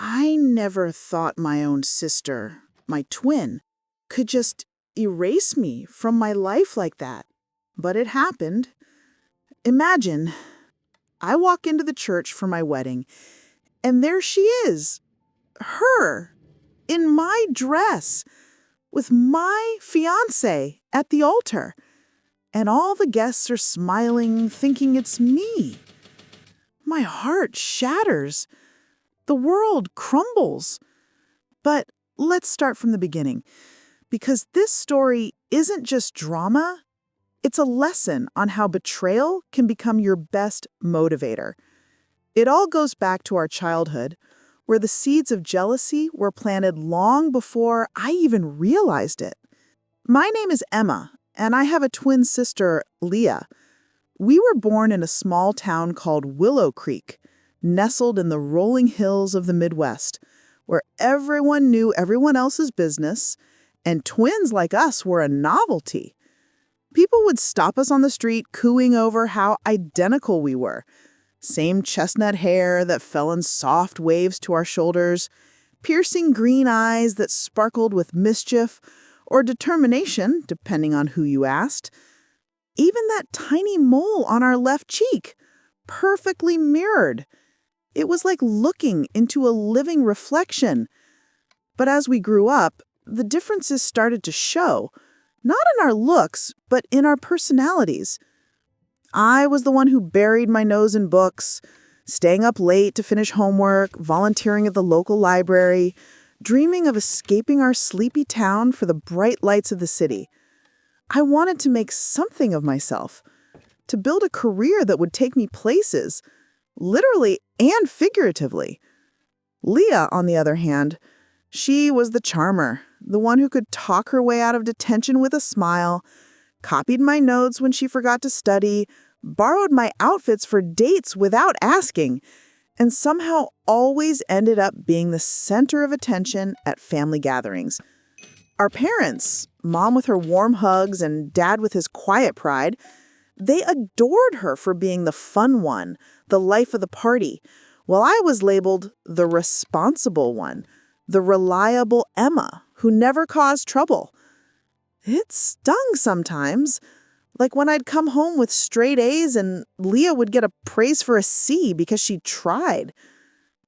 I never thought my own sister, my twin, could just erase me from my life like that. But it happened. Imagine, I walk into the church for my wedding, and there she is, her, in my dress, with my fiancé at the altar. And all the guests are smiling, thinking it's me. My heart shatters. The world crumbles. But let's start from the beginning, because this story isn't just drama, it's a lesson on how betrayal can become your best motivator. It all goes back to our childhood, where the seeds of jealousy were planted long before I even realized it. My name is Emma, and I have a twin sister, Leah. We were born in a small town called Willow Creek, nestled in the rolling hills of the Midwest, where everyone knew everyone else's business, and twins like us were a novelty. People would stop us on the street cooing over how identical we were. Same chestnut hair that fell in soft waves to our shoulders, piercing green eyes that sparkled with mischief or determination, depending on who you asked. Even that tiny mole on our left cheek, perfectly mirrored. It was like looking into a living reflection. But as we grew up, the differences started to show, not in our looks, but in our personalities. I was the one who buried my nose in books, staying up late to finish homework, volunteering at the local library, dreaming of escaping our sleepy town for the bright lights of the city. I wanted to make something of myself, to build a career that would take me places, literally and figuratively. Leah, on the other hand, she was the charmer, the one who could talk her way out of detention with a smile, copied my notes when she forgot to study, borrowed my outfits for dates without asking, and somehow always ended up being the center of attention at family gatherings. Our parents, Mom with her warm hugs and Dad with his quiet pride, they adored her for being the fun one, the life of the party, while I was labeled the responsible one, the reliable Emma, who never caused trouble. It stung sometimes, like when I'd come home with straight A's and Leah would get a praise for a C because she tried.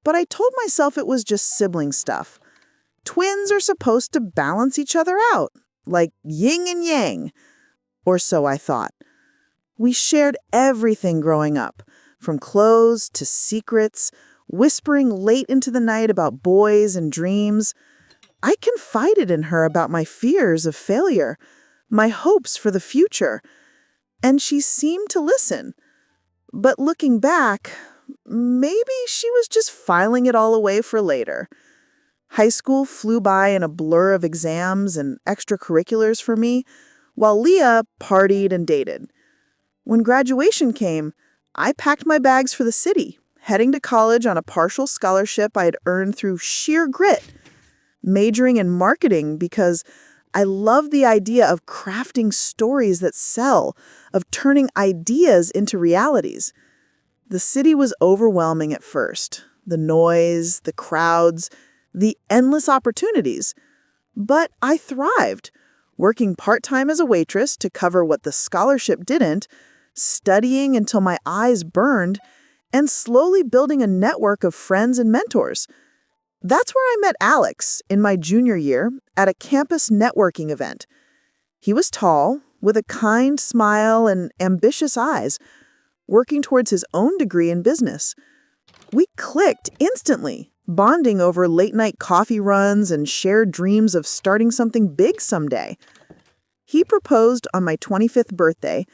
But I told myself it was just sibling stuff. Twins are supposed to balance each other out, like yin and yang. Or so I thought. We shared everything growing up, from clothes to secrets, whispering late into the night about boys and dreams. I confided in her about my fears of failure, my hopes for the future, and she seemed to listen. But looking back, maybe she was just filing it all away for later. High school flew by in a blur of exams and extracurriculars for me, while Leah partied and dated. When graduation came, I packed my bags for the city, heading to college on a partial scholarship I had earned through sheer grit, majoring in marketing because I loved the idea of crafting stories that sell, of turning ideas into realities. The city was overwhelming at first, the noise, the crowds, the endless opportunities. But I thrived, working part-time as a waitress to cover what the scholarship didn't, studying until my eyes burned, and slowly building a network of friends and mentors. That's where I met Alex in my junior year at a campus networking event. He was tall, with a kind smile and ambitious eyes, working towards his own degree in business. We clicked instantly, bonding over late-night coffee runs and shared dreams of starting something big someday. He proposed on my 25th birthday,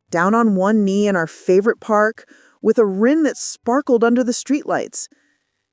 down on one knee in our favorite park, with a ring that sparkled under the streetlights.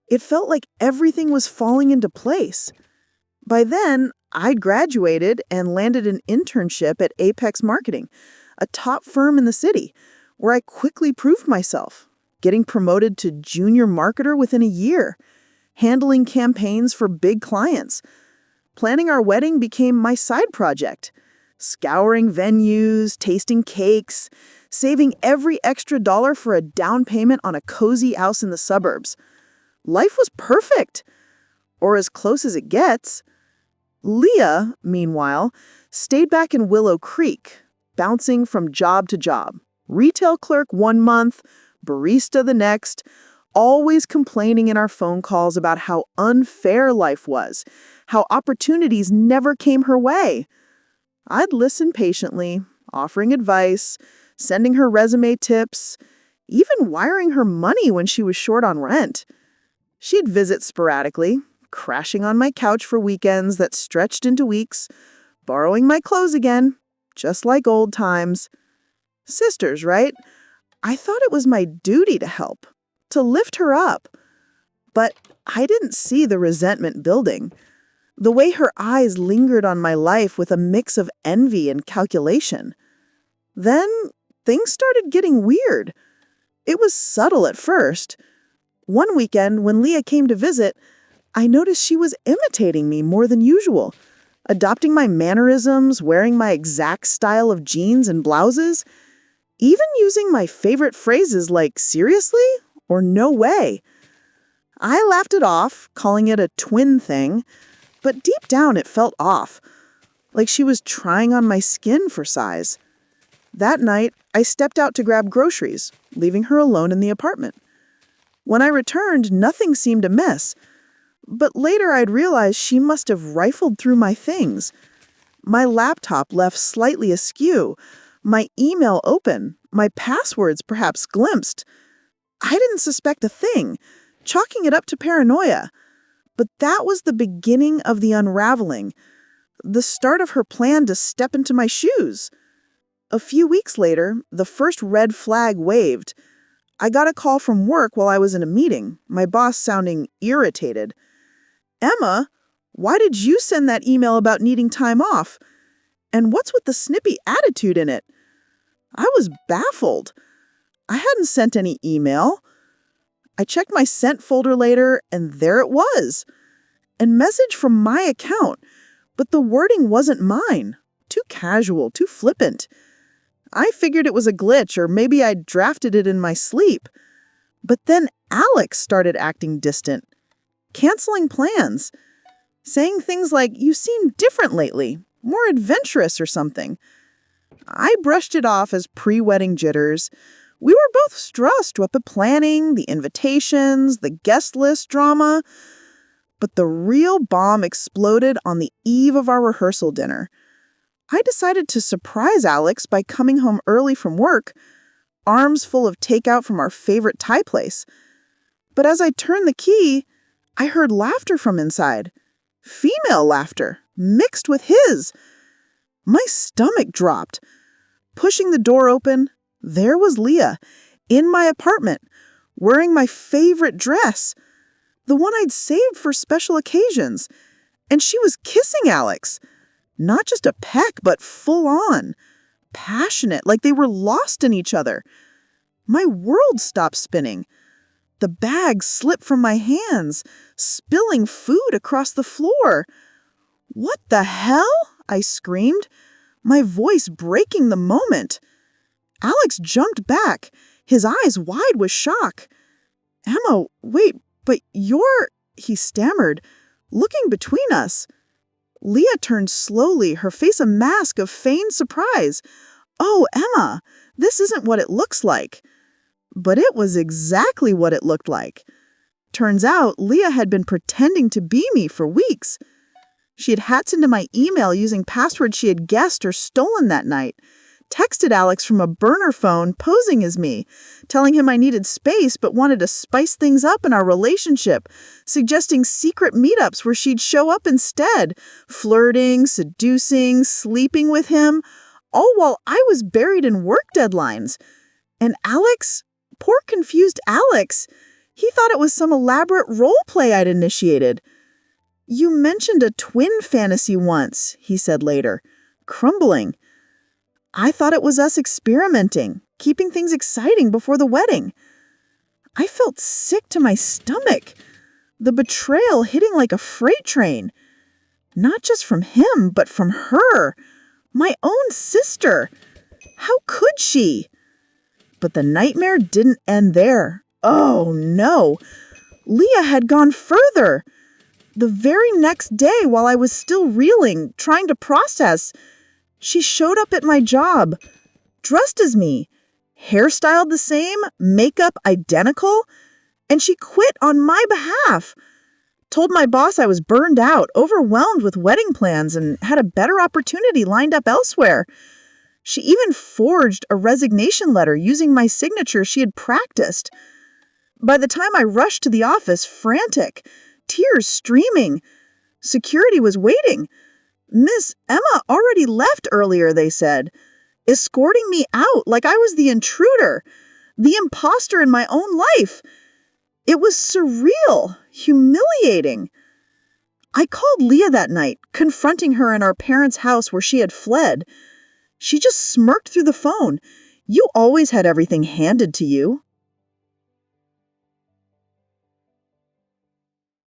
It felt like everything was falling into place. By then, I'd graduated and landed an internship at Apex Marketing, a top firm in the city, where I quickly proved myself, getting promoted to junior marketer within a year, handling campaigns for big clients. Planning our wedding became my side project, scouring venues, tasting cakes, saving every extra dollar for a down payment on a cozy house in the suburbs. Life was perfect, or as close as it gets. Leah, meanwhile, stayed back in Willow Creek, bouncing from job to job. Retail clerk 1 month, barista the next, always complaining in our phone calls about how unfair life was, how opportunities never came her way. I'd listen patiently, offering advice, sending her resume tips, even wiring her money when she was short on rent. She'd visit sporadically, crashing on my couch for weekends that stretched into weeks, borrowing my clothes again, just like old times. Sisters, right? I thought it was my duty to help, to lift her up. But I didn't see the resentment building. The way her eyes lingered on my life with a mix of envy and calculation. Then things started getting weird. It was subtle at first. One weekend, when Leah came to visit, I noticed she was imitating me more than usual, adopting my mannerisms, wearing my exact style of jeans and blouses, even using my favorite phrases like seriously or no way. I laughed it off, calling it a twin thing, but deep down it felt off, like she was trying on my skin for size. That night, I stepped out to grab groceries, leaving her alone in the apartment. When I returned, nothing seemed amiss. But later I'd realized she must have rifled through my things. My laptop left slightly askew, my email open, my passwords perhaps glimpsed. I didn't suspect a thing, chalking it up to paranoia. But that was the beginning of the unraveling, the start of her plan to step into my shoes. A few weeks later, the first red flag waved. I got a call from work while I was in a meeting, my boss sounding irritated. "Emma, why did you send that email about needing time off? And what's with the snippy attitude in it?" I was baffled. I hadn't sent any email. I checked my sent folder later, and there it was. A message from my account, but the wording wasn't mine. Too casual, too flippant. I figured it was a glitch, or maybe I'd drafted it in my sleep. But then Alex started acting distant, canceling plans, saying things like, "You seem different lately, more adventurous or something." I brushed it off as pre-wedding jitters. We were both stressed with the planning, the invitations, the guest list drama. But the real bomb exploded on the eve of our rehearsal dinner. I decided to surprise Alex by coming home early from work, arms full of takeout from our favorite Thai place. But as I turned the key, I heard laughter from inside. Female laughter, mixed with his. My stomach dropped. Pushing the door open, there was Leah, in my apartment, wearing my favorite dress, the one I'd saved for special occasions. And she was kissing Alex. Not just a peck, but full on. Passionate, like they were lost in each other. My world stopped spinning. The bag slipped from my hands, spilling food across the floor. "What the hell?" I screamed, my voice breaking the moment. Alex jumped back, his eyes wide with shock. "Emma, wait, but you're," he stammered, looking between us. Leah turned slowly, her face a mask of feigned surprise. "Oh, Emma, this isn't what it looks like." But it was exactly what it looked like. Turns out, Leah had been pretending to be me for weeks. She had hacked into my email using passwords she had guessed or stolen that night, texted Alex from a burner phone posing as me, telling him I needed space but wanted to spice things up in our relationship, suggesting secret meetups where she'd show up instead, flirting, seducing, sleeping with him, all while I was buried in work deadlines. And Alex, poor confused Alex, he thought it was some elaborate role play I'd initiated. "You mentioned a twin fantasy once," he said later, crumbling. "I thought it was us experimenting, keeping things exciting before the wedding." I felt sick to my stomach, the betrayal hitting like a freight train. Not just from him, but from her, my own sister. How could she? But the nightmare didn't end there. Oh no! Leah had gone further. the very next day, while I was still reeling, trying to process, she showed up at my job, dressed as me, hairstyled the same, makeup identical, and she quit on my behalf. Told my boss I was burned out, overwhelmed with wedding plans, and had a better opportunity lined up elsewhere. She even forged a resignation letter using my signature she had practiced. By the time I rushed to the office, frantic, tears streaming, security was waiting. Miss Emma already left earlier, they said, escorting me out like I was the intruder, the imposter in my own life. It was surreal, humiliating. I called Leah that night, confronting her in our parents' house where she had fled. She just smirked through the phone. You always had everything handed to you.